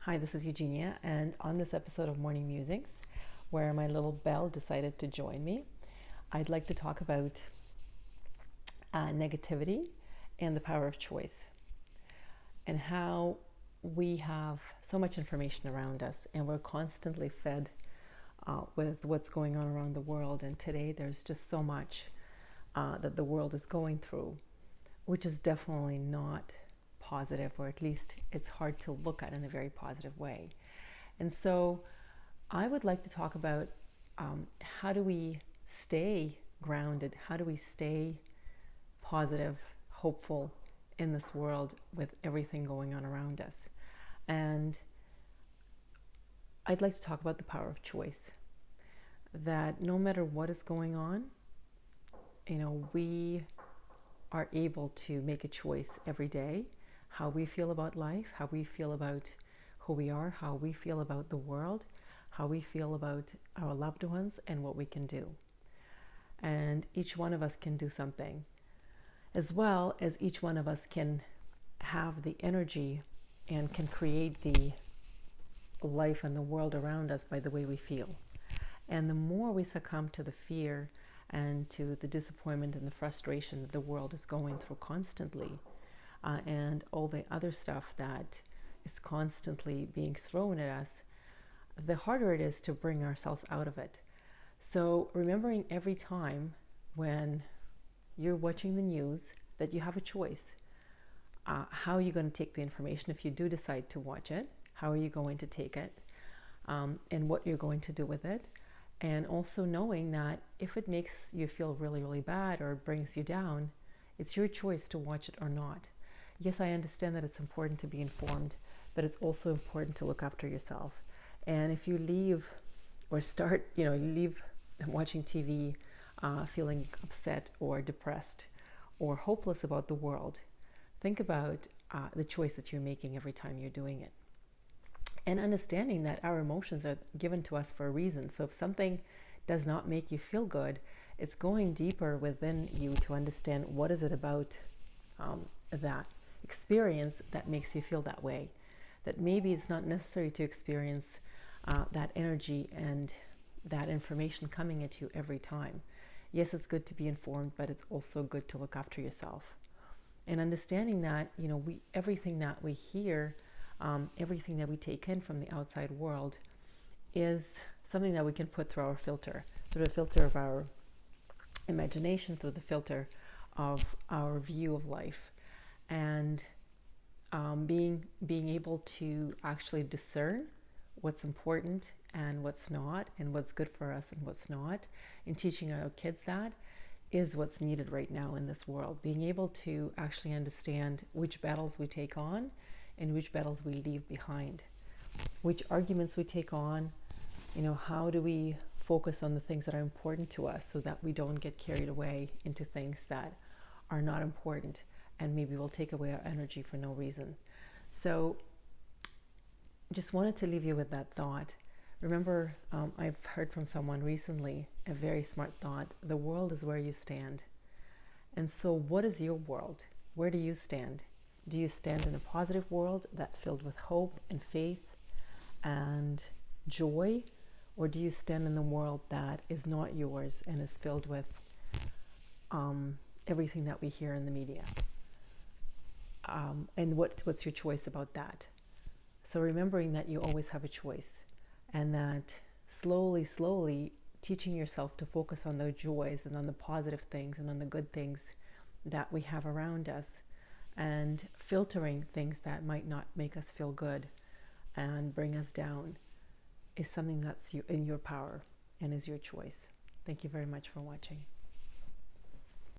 Hi, this is Eugenia, and on this episode of Morning Musings, where my little bell decided to join me, I'd like to talk about negativity and the power of choice, and how we have so much information around us, and we're constantly fed with what's going on around the world. And today there's just so much that the world is going through, which is definitely not positive, or at least it's hard to look at in a very positive way. And so I would like to talk about how do we stay grounded, how do we stay positive, hopeful in this world with everything going on around us. And I'd like to talk about the power of choice, that no matter what is going on, we are able to make a choice every day, how we feel about life, how we feel about who we are, how we feel about the world, how we feel about our loved ones, and what we can do. And each one of us can do something, as well as each one of us can have the energy and can create the life and the world around us by the way we feel. And the more we succumb to the fear and to the disappointment and the frustration that the world is going through constantly, and all the other stuff that is constantly being thrown at us, the harder it is to bring ourselves out of it. So remembering every time when you're watching the news that you have a choice. How are you going to take the information if you do decide to watch it? How are you going to take it? And what you're going to do with it? And also knowing that if it makes you feel really, really bad or brings you down, it's your choice to watch it or not. Yes, I understand that it's important to be informed, but it's also important to look after yourself. And if you leave or start, you leave watching TV feeling upset or depressed or hopeless about the world, think about the choice that you're making every time you're doing it. And understanding that our emotions are given to us for a reason. So if something does not make you feel good, it's going deeper within you to understand what is it about that experience that makes you feel that way. That maybe it's not necessary to experience that energy and that information coming at you every time. Yes, it's good to be informed, but it's also good to look after yourself. And understanding that, everything that we hear, everything that we take in from the outside world is something that we can put through the filter of our imagination, through the filter of our view of life. And being able to actually discern what's important and what's not, and what's good for us and what's not, and teaching our kids that is what's needed right now in this world. Being able to actually understand which battles we take on and which battles we leave behind, which arguments we take on, how do we focus on the things that are important to us so that we don't get carried away into things that are not important and maybe will take away our energy for no reason. So just wanted to leave you with that thought. Remember, I've heard from someone recently a very smart thought: the world is where you stand. And so what is your world? Where do you stand? Do you stand in a positive world that's filled with hope and faith and joy? Or do you stand in the world that is not yours and is filled with everything that we hear in the media? And what's your choice about that? So remembering that you always have a choice, and that slowly teaching yourself to focus on the joys and on the positive things and on the good things that we have around us, and filtering things that might not make us feel good and bring us down, is something that's in your power and is your choice. Thank you very much for watching.